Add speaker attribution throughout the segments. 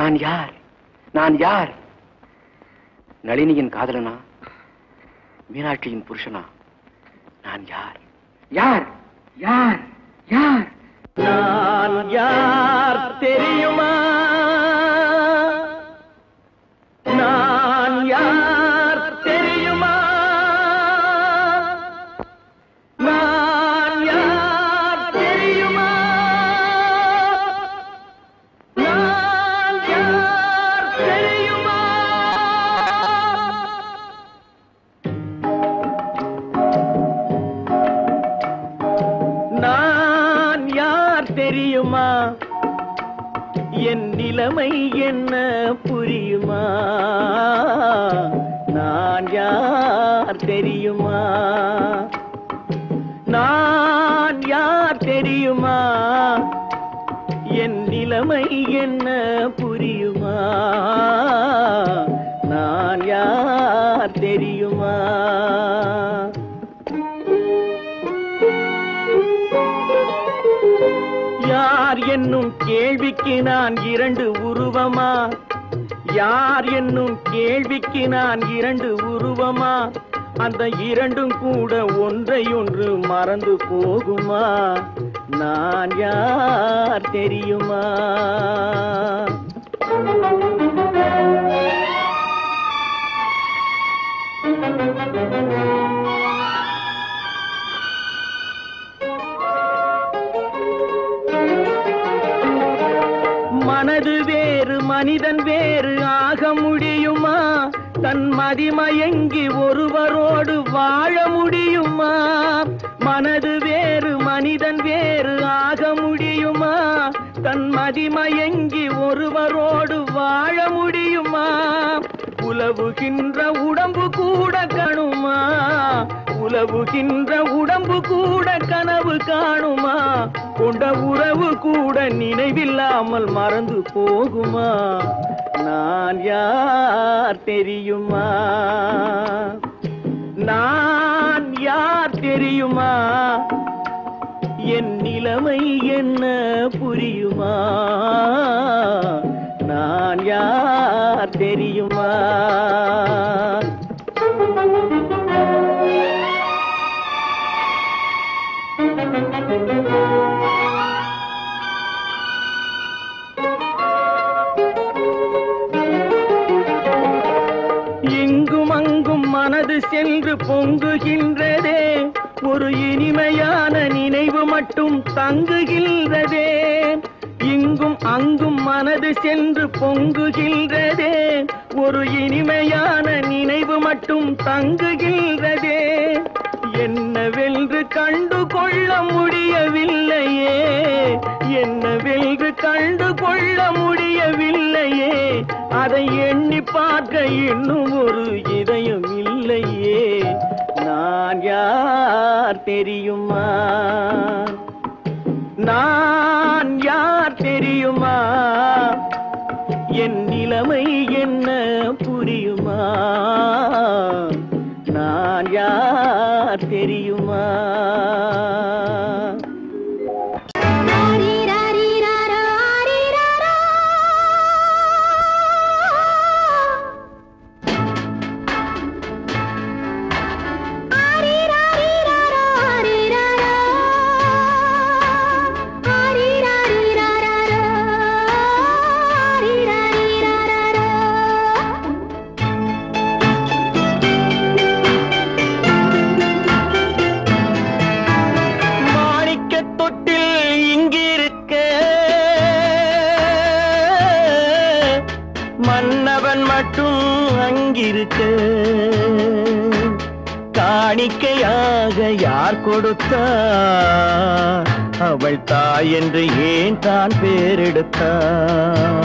Speaker 1: நான் யார்? நான் யார்? நளினியின் காதலனா? மீனாட்சியின் புருஷனா? நான் யார்? யார்? யார்? யார்?
Speaker 2: நான் யார் தெரியுமா? நான் யார் தெரியுமா? நான் யார் தெரியுமா? நான் யார் தெரியுமா? நான் யார் தெரியுமா? என் நிலைமை என்ன புரியுமா? நான் யார் தெரியுமா? நான் யார் தெரியுமா? என் நிலைமை என்ன புரியுமா? நான் யார் தெரியுமா? யார் என்னும் கேள்விக்கு நான் இரண்டு உருவமா? யார் என்னும் கேள்விக்கு நான் இரண்டு உருவமா? அந்த இரண்டும் கூட ஒன்றையொன்று மறந்து போகுமா? நான் யார் தெரியுமா? மனது வேறு மனிதன் வேறு ஆக முடியுமா? தன் மதிமயங்கி ஒருவரோடு வாழ முடியுமா? மனது வேறு மனிதன் வேறு ஆக முடியுமா? தன் மதிமயங்கி ஒருவரோடு வாழ முடியுமா? உலவுகின்ற உடம்பு கூட கணுமா? உலவுகின்ற உடம்பு கூட கனவு காணுமா? கொண்ட உறவு கூட நினைவில்லாமல் மறந்து போகுமா? நான் யார் தெரியுமா? நான் யார் தெரியுமா? என் நிலைமை என்ன புரியுமா? நான் யார் தெரியுமா? இங்கும் அங்கும் மனது சென்று பொங்குகின்றதே, ஒரு இனிமையான நினைவு மட்டும் தங்குகின்றதே. இங்கும் அங்கும் மனது சென்று பொங்குகின்றதே, ஒரு இனிமையான நினைவு மட்டும் தங்குகின்றதே. என்னவென்று கண்டு கொள்ள முடியவில்லையே, என்னவென்று கண்டு கொள்ள முடியவில்லையே. அதை எண்ணி பார்க்க இன்னும் ஒரு இதயம் இல்லையே. நான் யார் தெரியுமா? நான் யார் தெரியுமா? என் நிலைமை என்ன புரியுமா? நான் யார் தெரியுமா? காணிக்கையாக யார் கொடுத்தார்? அவள் தாய் என்று ஏன் தான் பேரெடுத்தார்?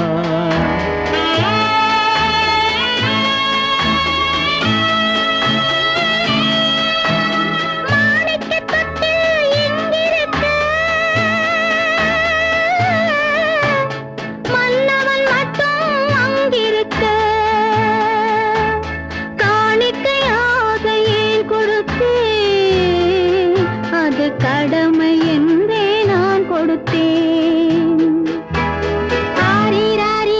Speaker 3: கடமை என்றே நான் கொடுத்தேன். ஆரி ராரி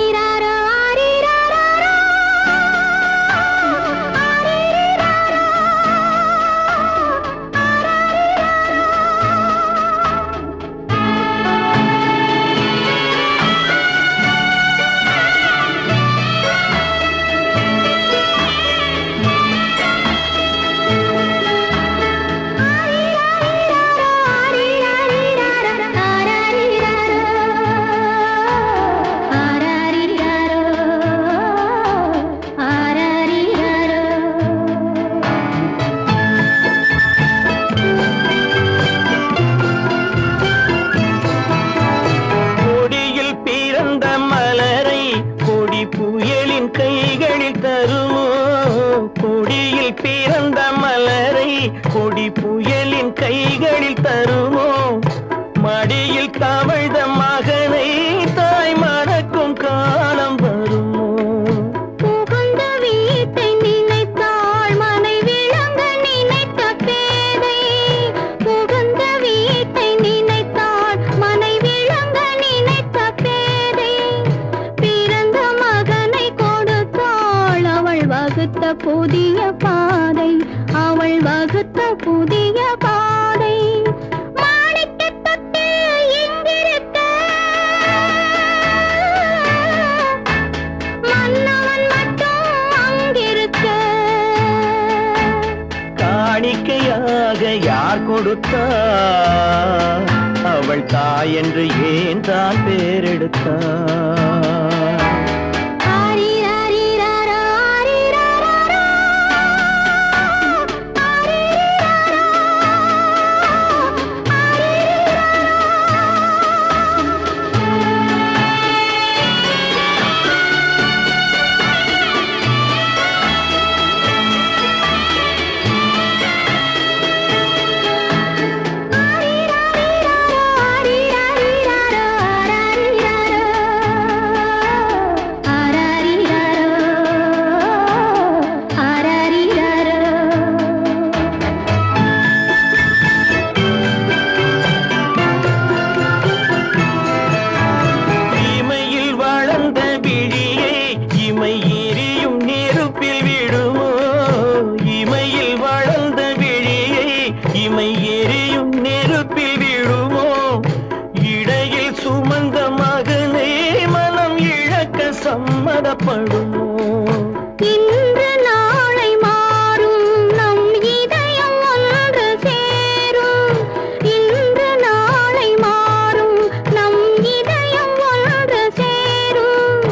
Speaker 2: பிறந்த மலரை கொடி புயலின் கைகளில் தருமோ மடியில் தவழ்ந்த மகனை தாய் மணக்கும் காலம் வருமோ
Speaker 3: புகுந்த வீட்டை நினைத்தாள் மனை விளங்க நினைத்த பேதை புகுந்த வீட்டை நினைத்தாள் மனை விளங்க நினைத்த பேதை பிறந்த மகனை கொடுத்தாள் அவள் வகுத்த புதிய பாதை அவள் வகுத்த புதிய பாதை மாணிக்கத் தொட்டில் இங்கிருக்க மன்னவன் மட்டும் அங்கிருக்க
Speaker 2: காணிக்கையாக யார் கொடுத்தார் அவள் தாய் என்று ஏன் தான் பேரெடுத்தார்
Speaker 3: ஆரிராரிராரா, ஆரிராராரா, ஆரிராரா,
Speaker 2: இமையில் வளர்ந்த விழியை இமை எரியும் நெருப்பில் விடுமோ இமையில் வளர்ந்த விழியை இமை எரியும் நெருப்பில் விடுமோ இடையில் சுமந்த மகனை மனம் இழக்க சம்மதப்படுமோ
Speaker 3: இன்று நாளை மாறும் நம் இதயம் ஒன்று சேரும் இன்று நாளை மாறும் நம் இதயம் ஒன்று சேரும்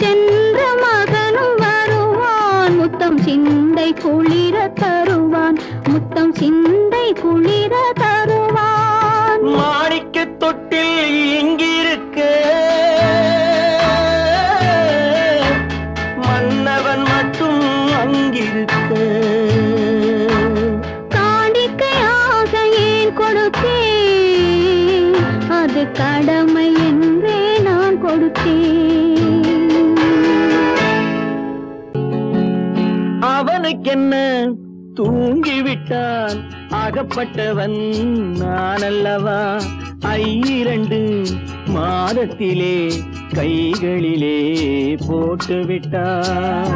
Speaker 3: சென்ற மகனும் வருவான் முத்தம் சிந்தை குளிர தருவான் முத்தம் சிந்தை குளிர தருவான்
Speaker 2: மாணிக்க தொட்டில் இங்கிருக்க மன்னவன் மட்டும் அங்கிருக்க
Speaker 3: காணிக்கையாக ஏன் கொடுத்தேன் அது கடமை என்றே நான் கொடுத்தேன்
Speaker 2: அவனுக்கென்ன தூங்கிவிட்டான் அகப்பட்டவன் நான் அல்லவா 2 மாதத்திலே கைகளிலே போட்டு விட்டான்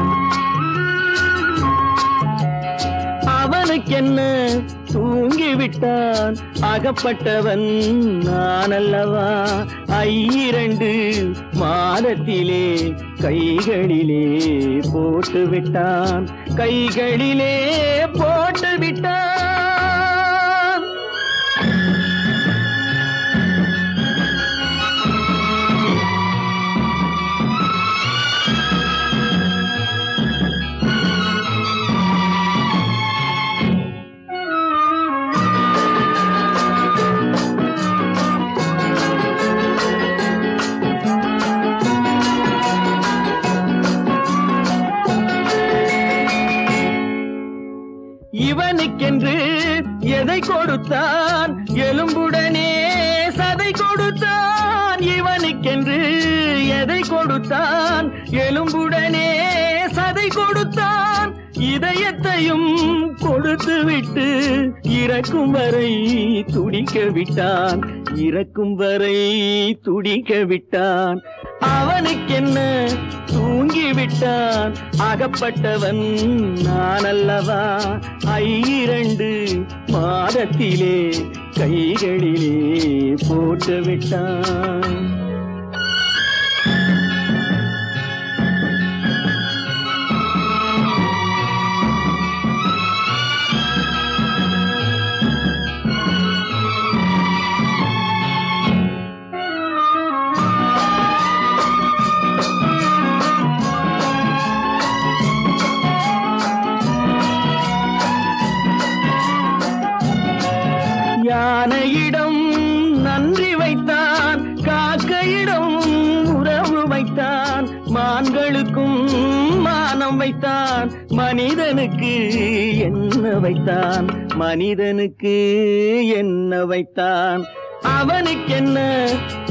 Speaker 2: அவனுக்கென்ன தூங்கிவிட்டான் அகப்பட்டவன் நான் அல்லவா 2 மாதத்திலே கைகளிலே போட்டு விட்டான் கைகளிலே போட்டு விட்டான் இவனுக்கென்று எதை கொடுத்தான் எலும்புடனே சதை கொடுத்தான் இவனுக்கென்று எதை கொடுத்தான் எலும்புடனே சதை கொடுத்தான் இதயத்தையும் கொடுத்து விட்டு இறக்கும் வரை துடிக்க விட்டான் இறக்கும் வரை துடிக்க விட்டான் அவனுக்கென்ன தூங்கிவிட்டான் அகப்பட்டவன் நான் அல்லவா 2 மாதத்திலே கைகளிலே போட்டு விட்டான் யானையிடம் நன்றி வைத்தான் காக்க மனிதனுக்கு என்ன வைத்தான், மனிதனுக்கு என்ன வைத்தான், அவனுக்கென்ன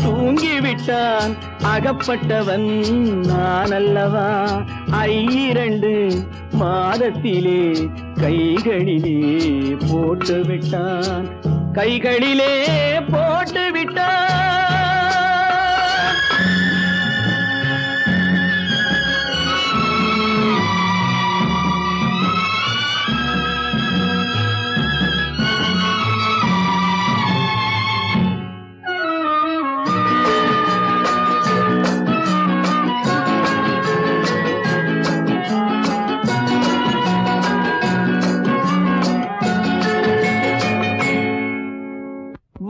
Speaker 2: தூங்கிவிட்டான், அகப்பட்டவன் நான் அல்லவா, 2 மாதத்திலே கைகளிலே போட்டு விட்டான், கைகளிலே போட்டு விட்டான்.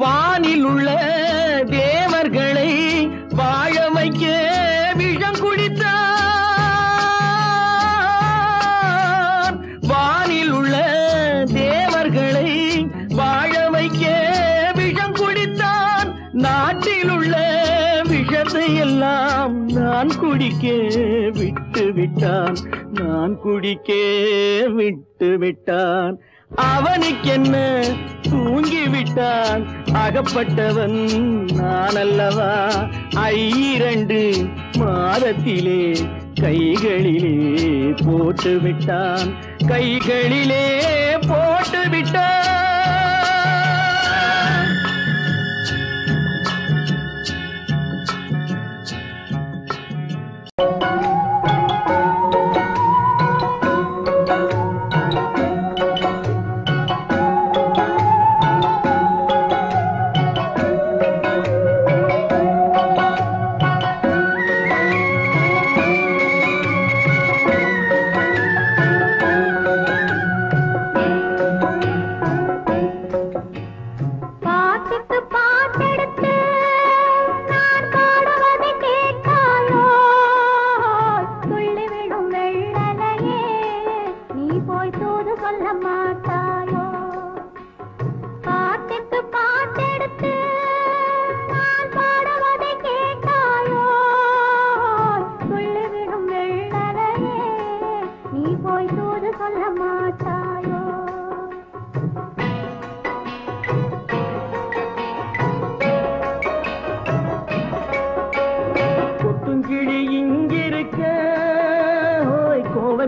Speaker 2: வானில் உள்ள தேவர்களை வாழ வைக்க விஷம் குடித்தான், வானில் உள்ள தேவர்களை வாழ வைக்க விஷம் குடித்தான், நாட்டில் உள்ள விஷத்தை எல்லாம் நான் குடிக்க விட்டு விட்டான், நான் குடிக்க விட்டு விட்டான், அவனுக்கென்ன தூங்கிவிட்டான், அகப்பட்டவன் நான் அல்லவா, 2 மாதத்திலே கைகளிலே போட்டு விட்டான், கைகளிலே போட்டு விட்டான்.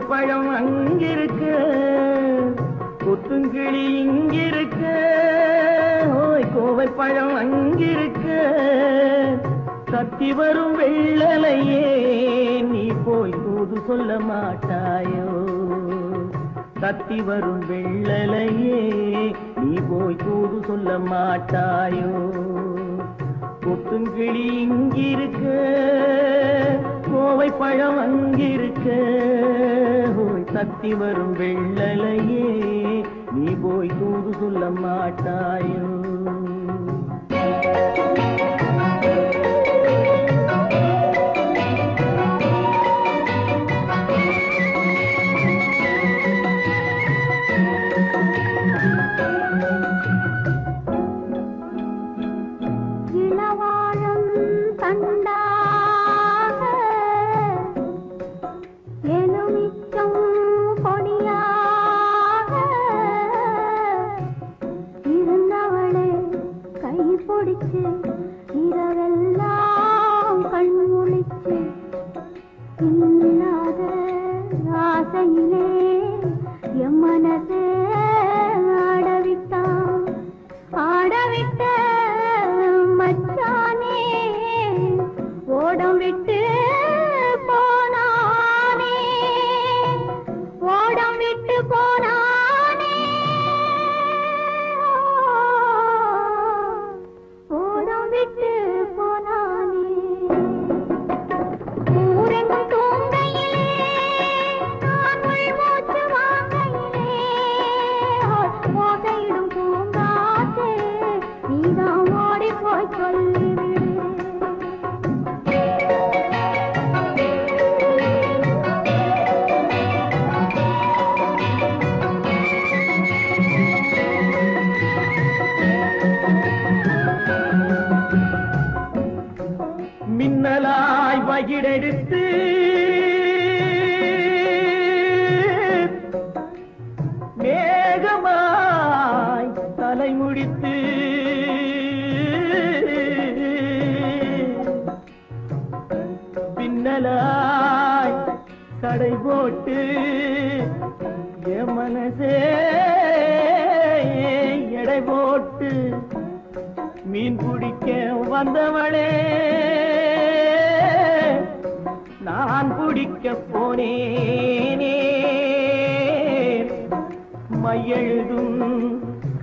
Speaker 2: பழம் அங்கிருக்க, கொத்துங்கிளி இங்கிருக்க, கோவை பழம் அங்கிருக்க, தத்தி வரும் வெள்ளலையே நீ போய் தூது சொல்ல மாட்டாயோ, தத்தி வரும் வெள்ளலையே நீ போய் தூது சொல்ல மாட்டாயோ, கொத்துங்கிளி இங்கிருக்க, கோவை பழம் அங்கிருக்க, தத்தி வரும் வெள்ளலையே நீ போய் தூது சொல்ல மாட்டாயோ.
Speaker 3: பிடிச்சு
Speaker 2: நடை முடித்து பின்னலாய் தடை போட்டு என் மனசே எடை போட்டு மீன் பிடிக்க வந்தவளே நான் பிடிக்க போனேனே மையெழுதும்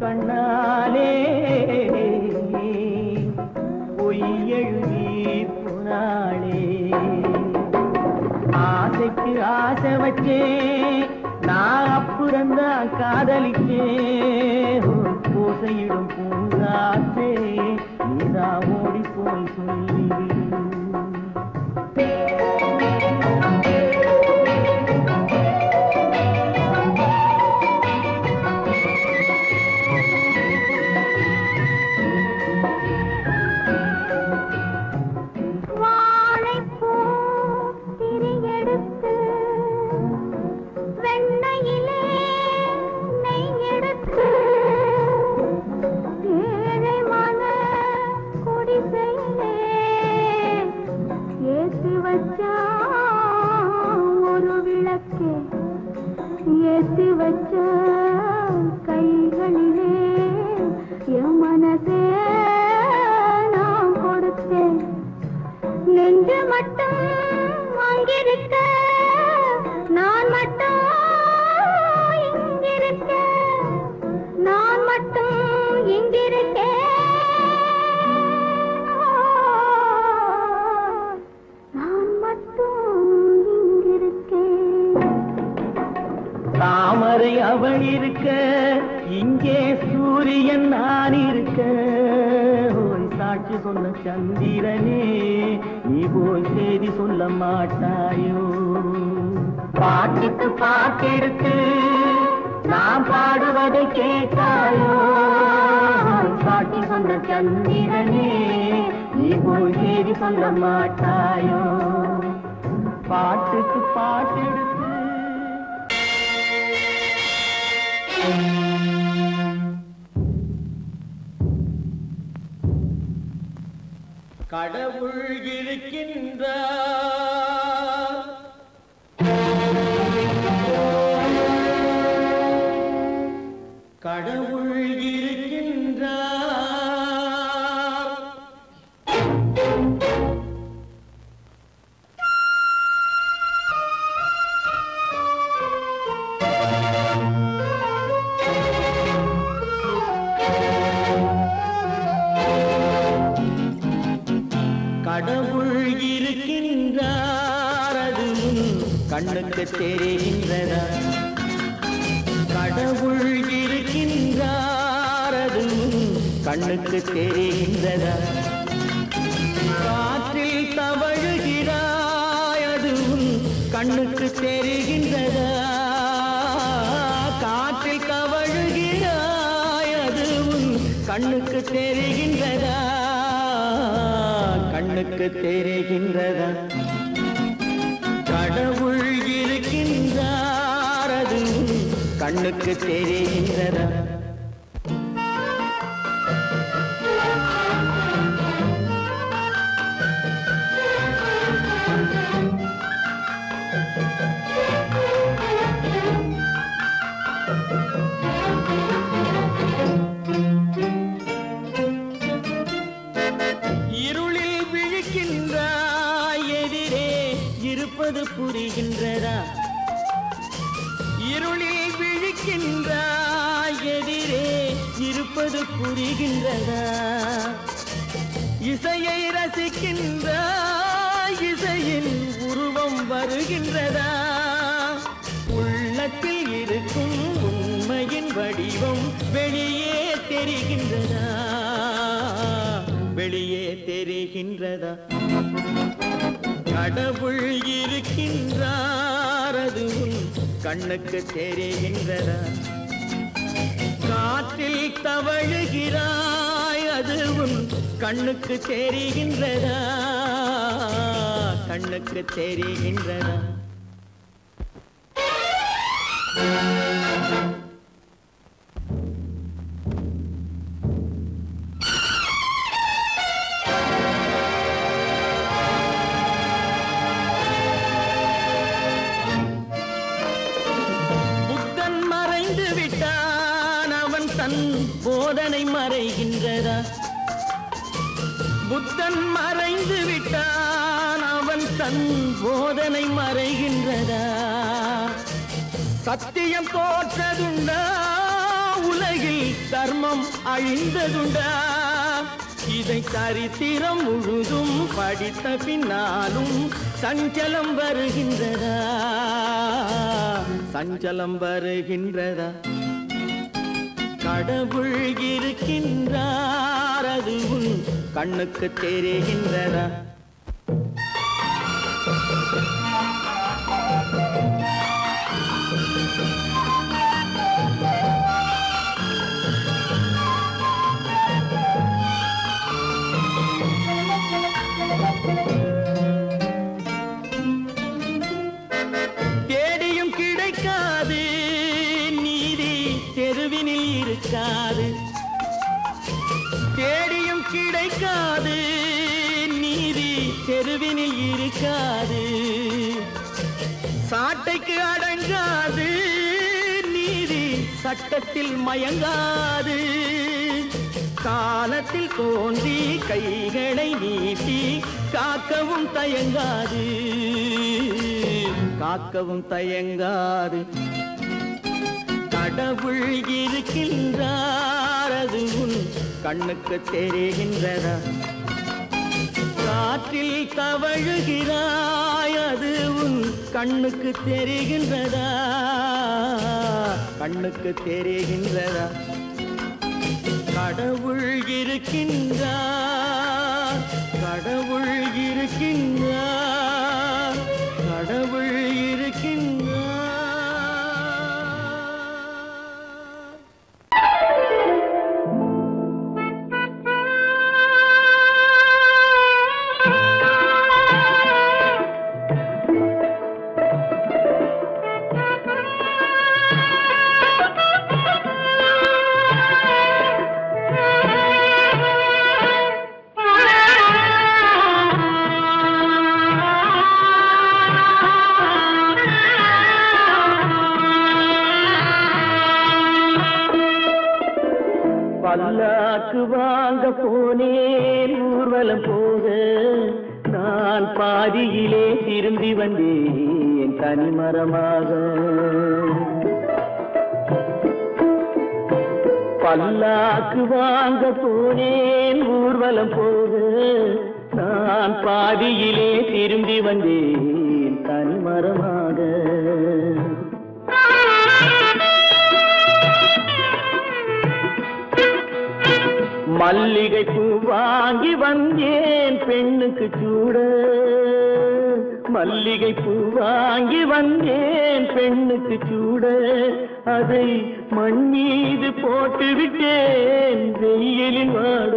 Speaker 2: கண்ணாலே பொய் எழுதி போனாளே ஆசைக்கு ஆசை வச்சே நான் அப்புறந்தான் காதலிச்சேன் பூசையிடும் பூங்காற்றே நீதான் ஓடி போய் சொல்லி ஏத்தி வச்ச கைகளிலே என் மனசே நான் கொடுத்தேன் நெஞ்சு மட்டும் அங்கிருக்க நான் மட்டும் இங்கிருக்க நான் மட்டும் இங்கிருக்கேன் தாமரை அவள் இருக்க இங்கே சூரியன் நான் இருக்க சாட்சி சொன்ன சந்திரனே நீ போய் செய்தி சொல்ல மாட்டாயோ பாட்டுக்கு பாட்டெடுத்து நான் பாடுவதை கேட்டாயோ சாட்சி சொன்ன சந்திரனே நீ போய் செய்தி சொல்ல மாட்டாயோ பாட்டுக்கு பாட்டெடுத்து கடவுள் இருக்கின்றார் கடவுள் இருக்கின்றார் கடவுள் இருக்கின்றார் அதுவும் கண்ணுக்கு தெரிகின்றதா கடவுள் இருக்கின்றார் அதுவும் கண்ணுக்கு தெரிகின்றதா காற்றில் தவழுகிறாய் அதுவும் கண்ணுக்கு தெரிகின்றதா காற்றில் தவழுகிறாய் அதுவும் கண்ணுக்கு தெரிகின்றதா கண்ணுக்கு தெரிகின்றதா கடவுள் இருக்கின்றார் அதுவும் கண்ணுக்கு தெரிகின்றதா புரிகின்றதா இருளில் விழிக்கின்றாய் எதிரே இருப்பது புரிகின்றதா இசையை ரசிக்கின்றாய் இசையின் உருவம் வருகின்றதா உள்ளத்தில் இருக்கும் உண்மையின் வடிவம் வெளியே தெரிகின்றதா வெளியே தெரிகின்றதா கடவுள் இருக்கின்றார் அதுவும் கண்ணுக்கு தெரிகின்றதா காற்றில் தவழுகிறாய் அதுவும் கண்ணுக்கு தெரிகின்றதா கண்ணுக்கு தெரிகின்றதா போதனை மறைகின்றதா? புத்தன் மறைந்து விட்டான், அவன் தன் போதனை மறைகின்றதா? சத்தியம் தோற்றதுண்டா? உலகில் தர்மம் அழிந்ததுண்டா? இதை சரித்திரம் முழுதும் படித்த பின்னாலும் சஞ்சலம் வருகின்றதா? சஞ்சலம் வருகின்றதா? கடவுள் இருக்கின்றார், அது உன் கண்ணுக்கு தெரிகின்றதா? தேடியும் கிடைக்காது நீதி, தெருவினில் இருக்காது. தேடியும் கிடைக்காது நீதி, தெருவினில் இருக்காது. சாட்டைக்கு அடங்காது நீதி, சட்டத்தில் மயங்காது. காலத்தில் தோன்றி கைகளை நீட்டி காக்கவும் தயங்காது, காக்கவும் தயங்காது. கடவுள் இருக்கின்றார், அது உன் கண்ணுக்கு தெரிகின்றதா? காற்றில் தவழுகிறாய், அது உன் கண்ணுக்கு தெரிகின்றதா? கண்ணுக்கு தெரிகின்றதா? கடவுள் இருக்கின்றார், கடவுள் இருக்கின்றார், கடவுள் இருக்கின்றார். பல்லாக்கு வாங்க போனேன் ஊர்வலம் போக, நான் பாதியிலே திரும்பி வந்தேன் தனிமரமாக. பல்லாக்கு வாங்க போனேன் ஊர்வலம் போக, நான் பாதியிலே திரும்பி வந்தேன் தனிமரமாக. மல்லிகை பூ வாங்கி வந்தேன் பெண்ணுக்கு சூட, மல்லிகை பூ வாங்கி வந்தேன் பெண்ணுக்கு சூட. அதை மண் மீது போட்டு விட்டேன் வெயிலில் வாட,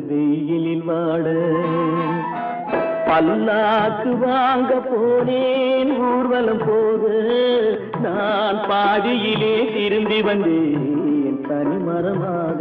Speaker 2: வெயிலில் வாட. பல்லாக்கு வாங்க போனேன் ஊர்வலம் போக, நான் பாதியிலே திரும்பி வந்தேன் தனிமரமாக.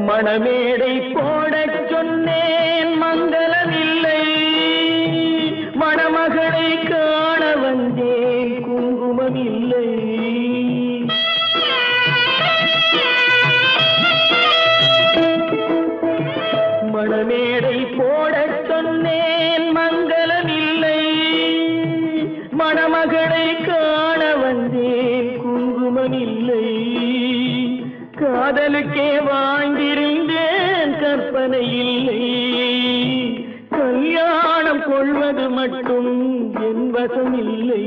Speaker 2: மணமேடை போடச் சொன்னேன் மங்களமில்லை, மணமகளை காண வந்தேன் குங்குமமில்லை. மணமேடை போடச் சொன்னேன் மங்களமில்லை, மணமகளை காண வந்தேன் குங்குமமில்லை. காதலுக்கே வாழ்ந்திருந்தேன் கற்பனை இல்லை, கல்யாணம் கொள்வது மட்டும் என் வசமில்லை,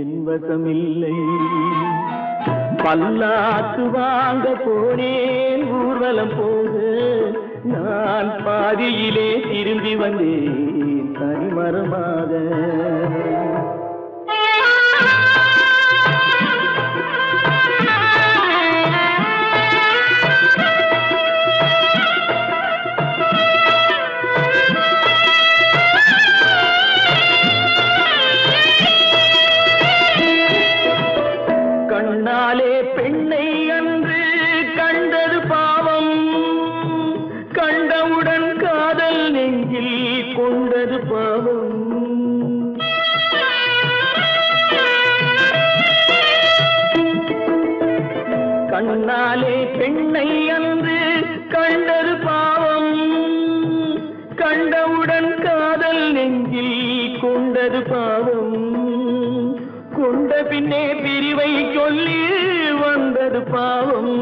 Speaker 2: என் வசமில்லை. பல்லாக்கு வாங்க போனேன் ஊர்வலம் போக, நான் பாதியிலே திரும்பி வந்தேன் தனிமரமாக. வாழ்வது பாவம், கொண்ட பின்னே பிரிவை சொல்லி வந்தது பாவம்.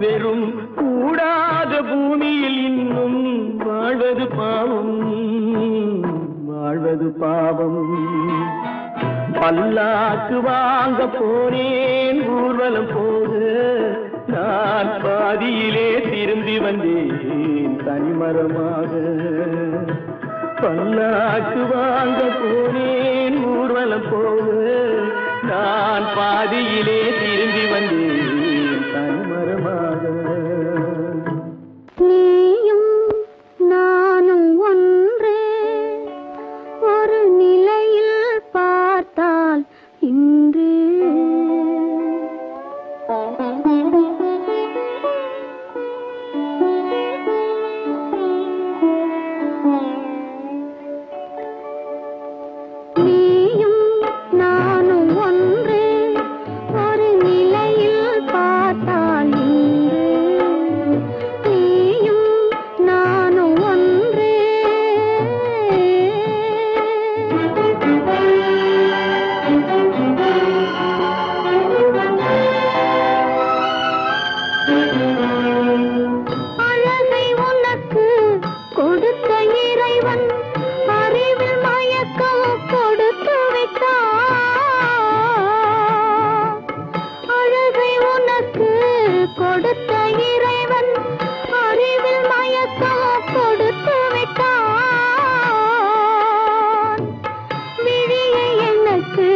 Speaker 2: வெறும் கூடாத பூமியில் இன்னும் வாழ்வது பாவம், வாழ்வது பாவம். பல்லாக்கு வாங்க போனேன் ஊர்வலம் போது, நான் பாதியிலே திரும்பி வந்தேன் தனிமரமாக. பல்லாக்கு வாங்க போனேன் ஊர்வலம் போது, நான் பாதியிலே திரும்பி வந்தேன் தனிமரமாக.
Speaker 3: நீயும் நானும் ஒன்று, ஒரு நிலையில் பார்த்தால் இன்று நீயும் நானும் ஒன்று, ஒரு நிலையில் பார்த்தால் இன்று. நீயும் நானும் ஒன்று. அழகை உனக்கு கொடுத்த இறைவன் அறிவில் மயக்கம் கொடுத்து விட்டான். அழகை உனக்கு கொடுத்த இறைவன் அறிவில் மயக்கம் கொடுத்து விட்டான். விழியை எனக்கு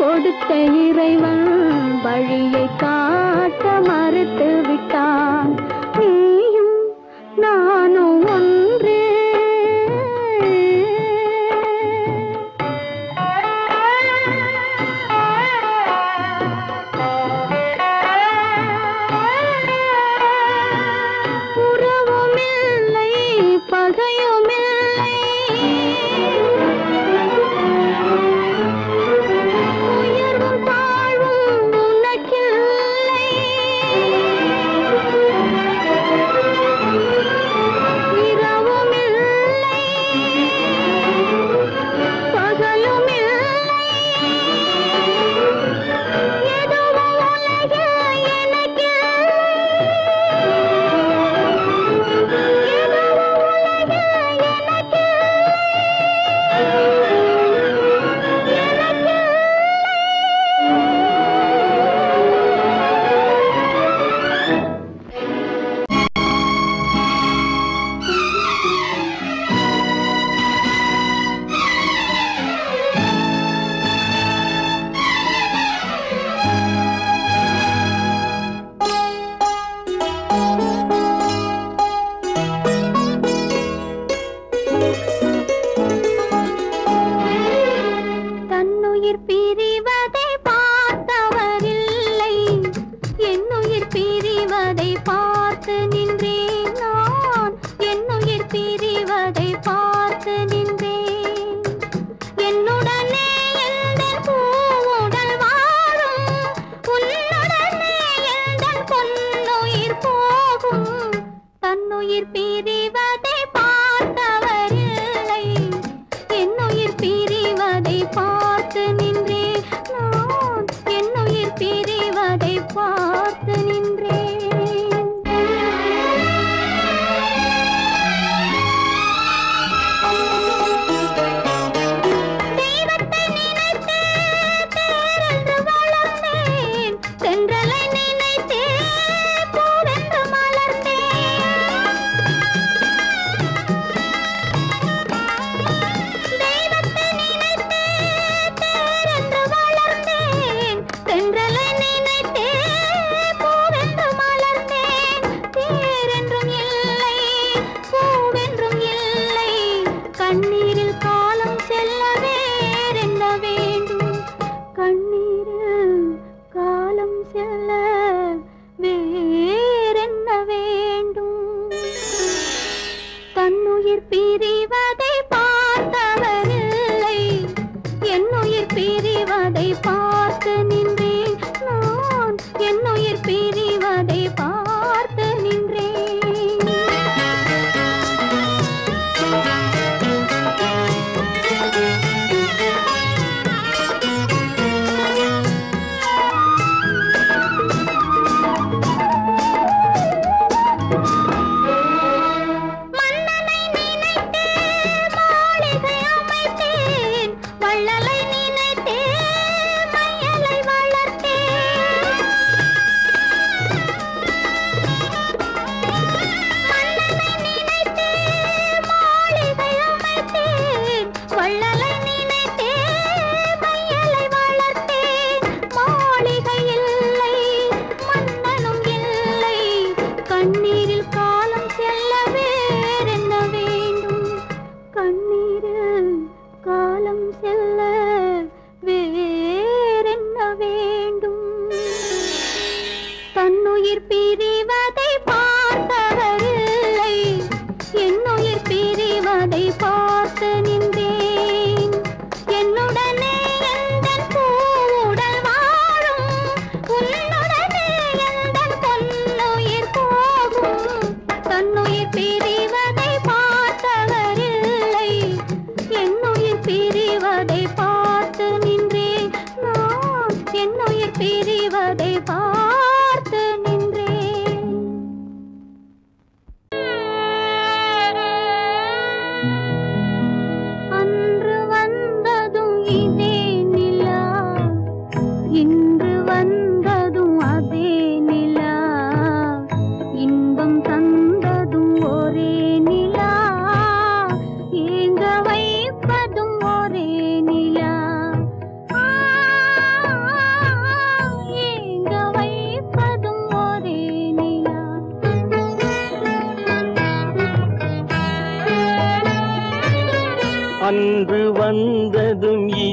Speaker 3: கொடுத்த இறைவன் வழியை காட்ட மறுத்து விட்டான். நீயும் நானும் ஒன்று. உறவுமில்லை பகையுமில்லை, உயர்வும் தாழ்வும் உனக்கில்லை.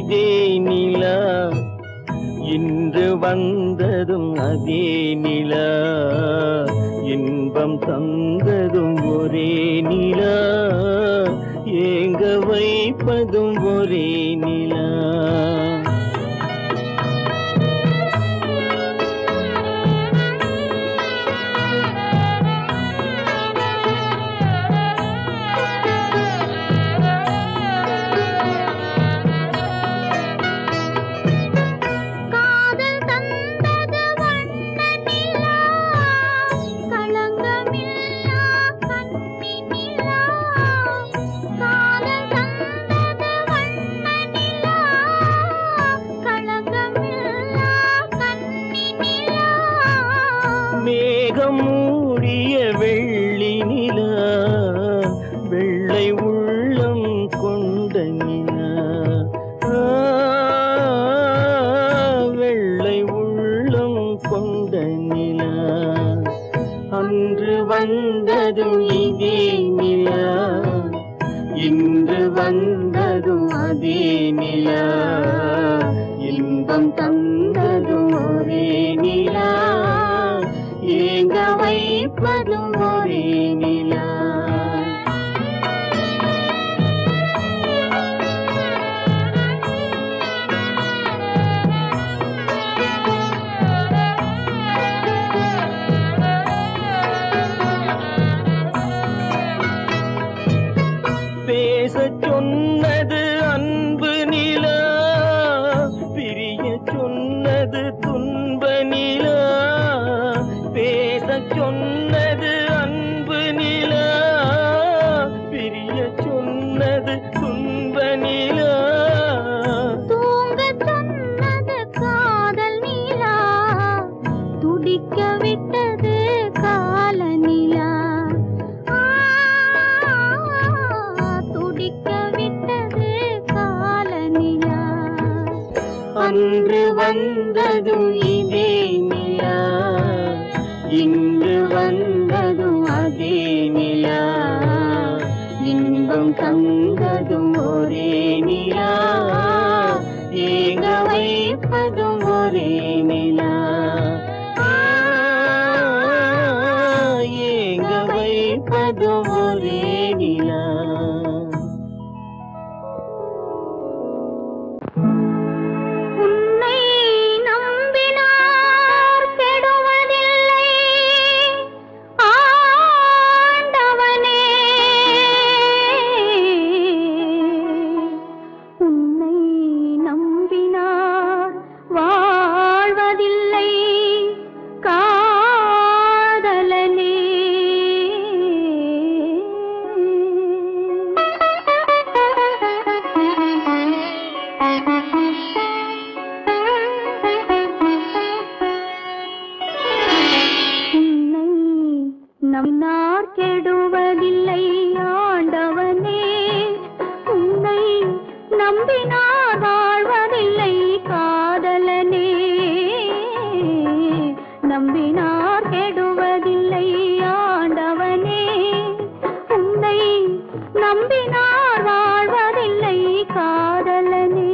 Speaker 2: இதே நிலா இன்று வந்ததும் அதே நிலா இன்பம் தந்ததும் ஒரே நிலா ஏங்க வைப்பதும் ஒரே நிலா மேகம் மூடிய வெள்ளி நிலா வெள்ளை உள்ளம் கொண்ட நிலா வெள்ளை உள்ளம் கொண்ட நிலா அன்று வந்ததும் இதே நிலா இன்று வந்ததும் அதே நிலா இன்பம் தந்ததும் ஒரே நிலா ஏங்க வைப்பதும் ஒரே நிலா பேசச் சொன்னது அன்பு நிலா பிரிய சொன்னது துன்ப நிலா பேசச் சொன்னது அன்பு நிலா பிரிய சொன்னது துன்ப நிலா
Speaker 3: தூங்கச் சொன்னது காதல் நிலா துடிக்க விட்டது கால நிலா துடிக்க விட்டது கால நிலா
Speaker 2: அன்று வந்ததும் இதே நிலா இன்று வந்ததும் அதே நிலா இன்பம் தந்ததும் ஒரே நிலா ஏங்க வைப்பதும் ஒரே நிலா ஏங்க வைப்பதும் ஒரே நிலா
Speaker 3: நம்பினார் கெடுவதில்லை ஆண்டவனே உன்னை நம்பினார் வாழ்வதில்லை காதலனே நம்பினார் கெடுவதில்லை ஆண்டவனே உன்னை நம்பினார் வாழ்வதில்லை காதலனே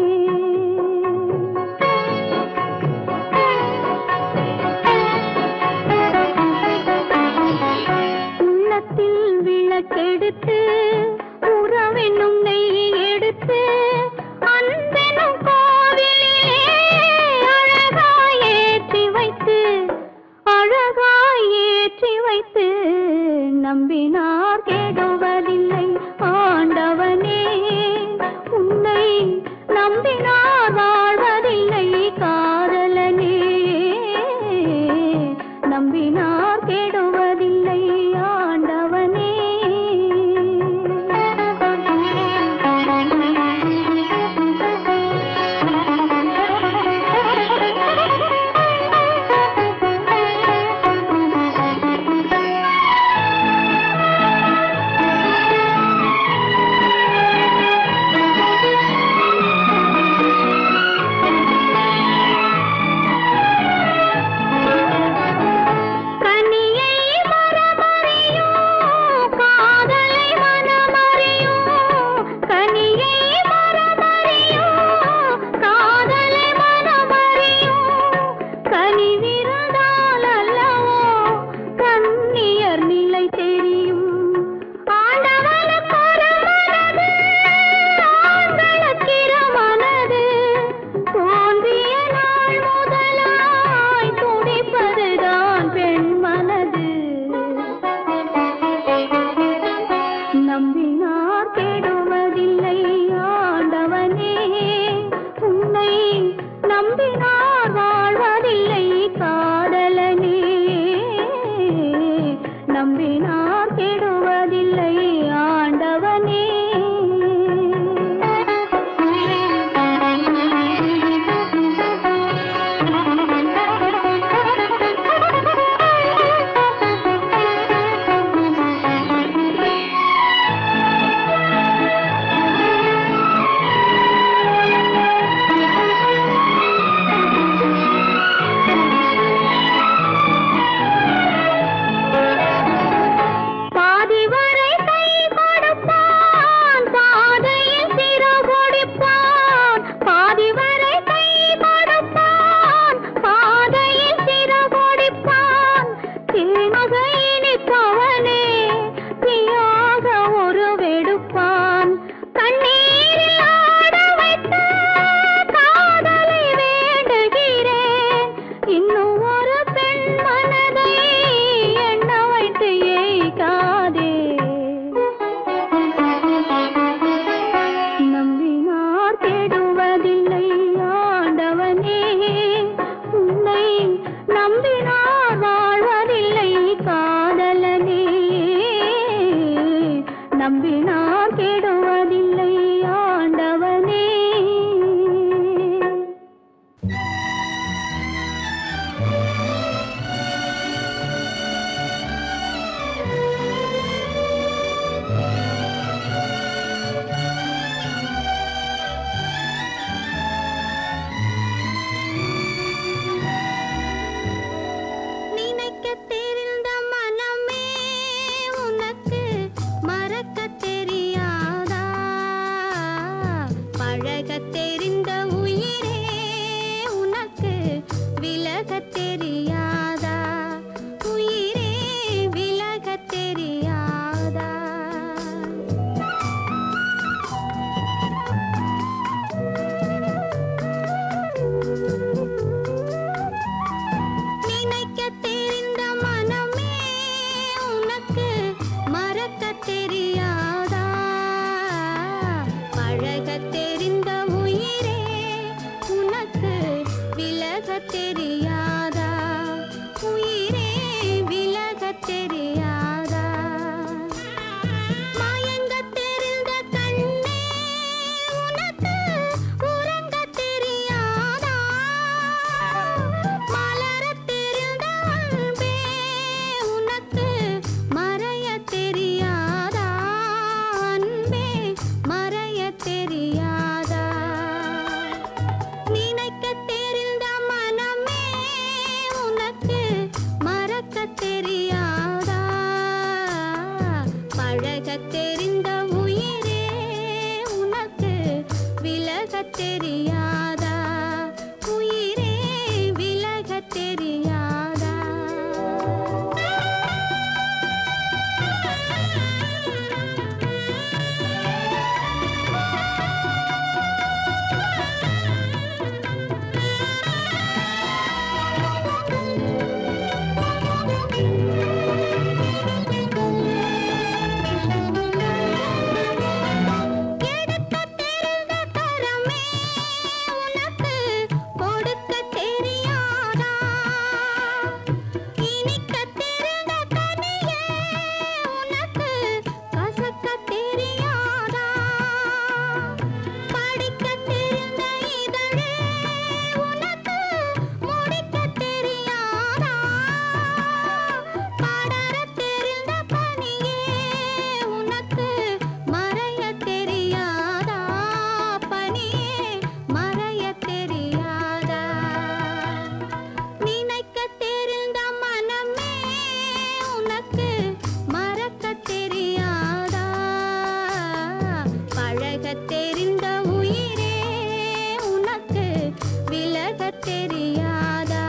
Speaker 3: தெரியாதா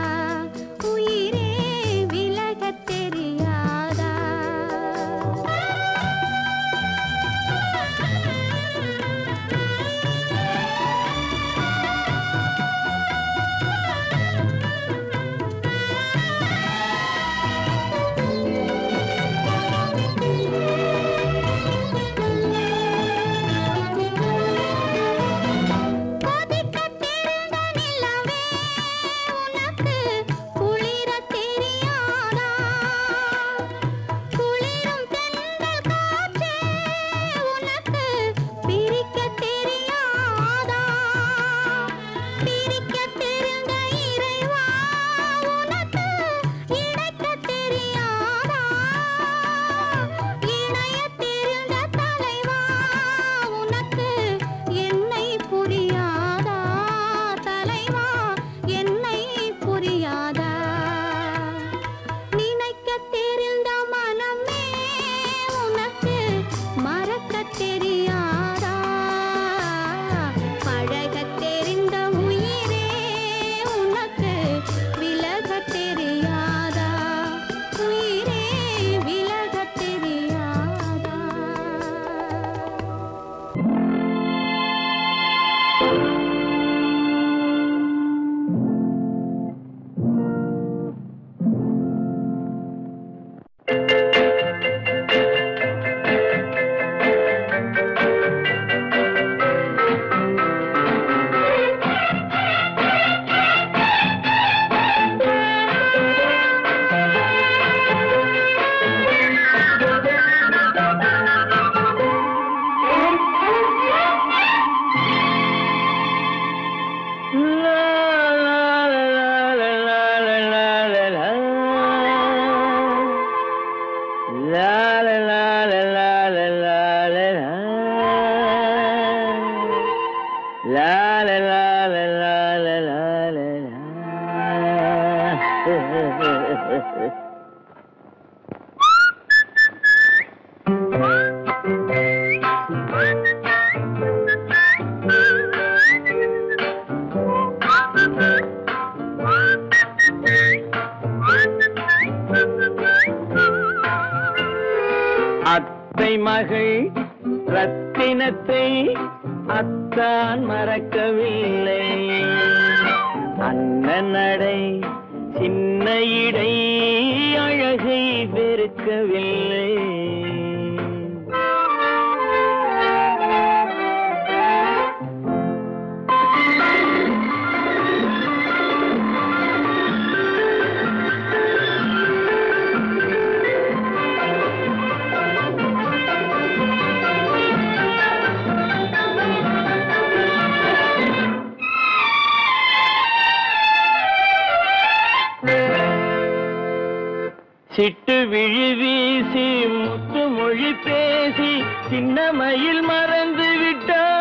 Speaker 3: உயிரே விலகத் தெரியாதா
Speaker 2: அத்தை மகள் ரத்தினத்தை அத்தான் மறக்கவில்லை. அண்ணன் நடை சின்ன இடை அழகை வெறுக்கவில்லை. சிட்டு விழி வீசி முத்து மொழி பேசி சின்னமையில் மறந்து விட்டார்.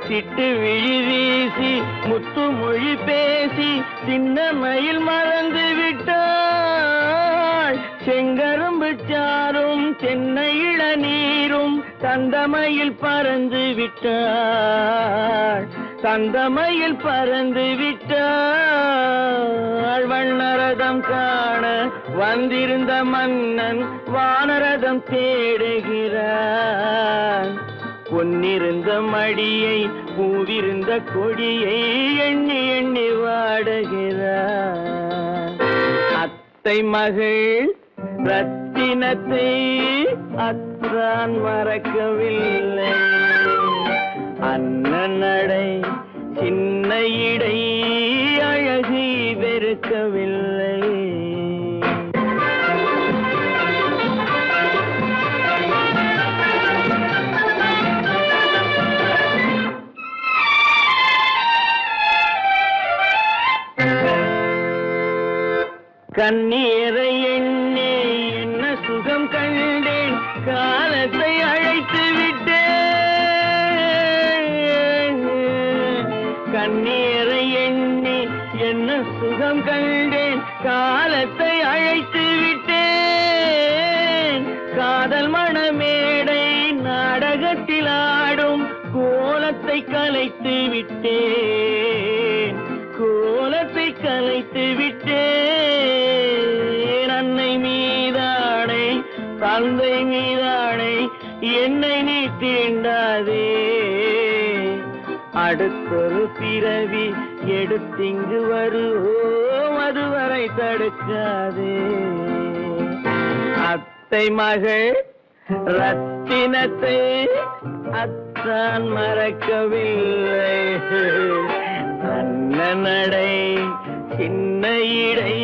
Speaker 2: சிட்டு விழி வீசி முத்து மொழி பேசி சின்னமையில் மறந்து விட்டாள். செங்கரும்பு சாரும் தென்னை இளநீரும் தந்தமையில் பறந்து விட்டாள், தந்தமையில் பறந்து விட்டாள். வண்ணரதம் காண வந்திருந்த மன்னன் வானரதம் தேடுகிறான். பொன்னிருந்த மடியை பூவிருந்த கொடியை எண்ணி எண்ணி வாடுகிறான். அத்தை மகள் ரத்தினத்தை அத்தான் மறக்கவில்லை. அண்ணன் நடை சின்ன இடை அழகை வெறுக்கவில்லை. கண்ணீரை எண்ணே என்ன சுகம் கண்டேன், காலத்தை அழைத்து விட்டேன். கண்ணீரை எண்ணே என்ன சுகம் கண்டேன், காலத்தை அழைத்து விட்டேன். காதல் மணமேடை நாடகத்தில் ஆடும் கோலத்தை கலைத்து விட்டேன், கோலத்தை கலைத்து விட்டேன். அன்னை மீதானை தந்தை மீதானை என்னை நீ தீண்டாதே. அடுத்தொரு பிறவி எடுத்திங்கு வருவோம், அதுவரை தடுக்காதே. அத்தை மகள் ரத்தினத்தை அத்தான் மறக்கவில்லை. அண்ணன் நடை சின்ன இடை